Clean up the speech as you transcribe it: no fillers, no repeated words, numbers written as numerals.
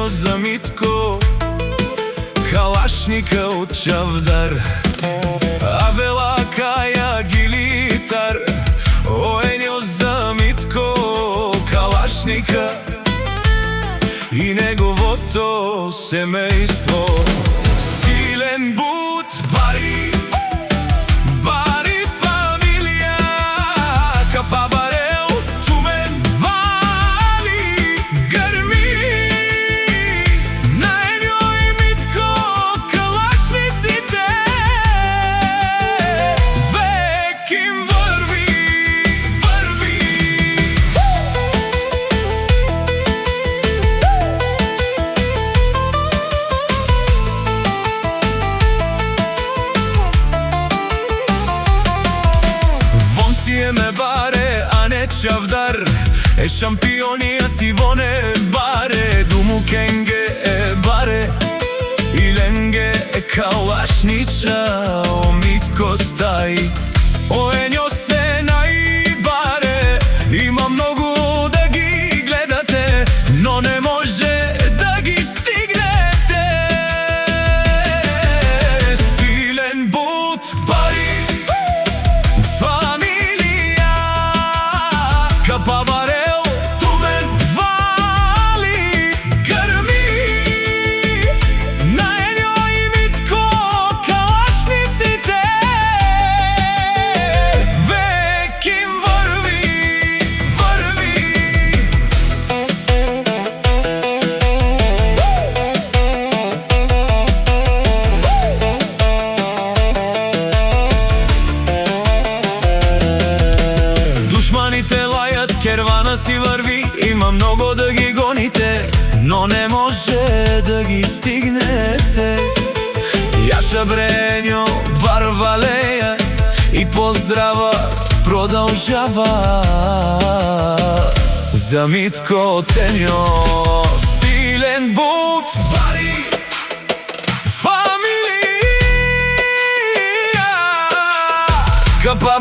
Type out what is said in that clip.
Еньо за Митко, калашника од Чавдар, а вела каја гилитар. О, Еньо за Митко, калашника и неговото семејство. Силен бут, бари, бари фамилија, капа барел, тумен, вали, грми. На Еньо и Митко калашниците век им врви, врви. Ме баре, а не Чавдар, е шампионија си воне баре. Думу кенге е баре, и ленге е калашнича. О, Митко стаи, о, Еньо се најбаре. Има многу да ги гледате, но не може да ги стигнете. Силен бут, бари, капа барел, тумен, вали, грми. На Еньо и Митко калашниците век им врви, врви. Душманите лајат, кервана си врви, има много да ги гоните, но не може да ги стигнете. Јаша Бреньо, Барвалеја и поздрава продолжава. За Митко Еньо, силен бут, бари, фамилија, капа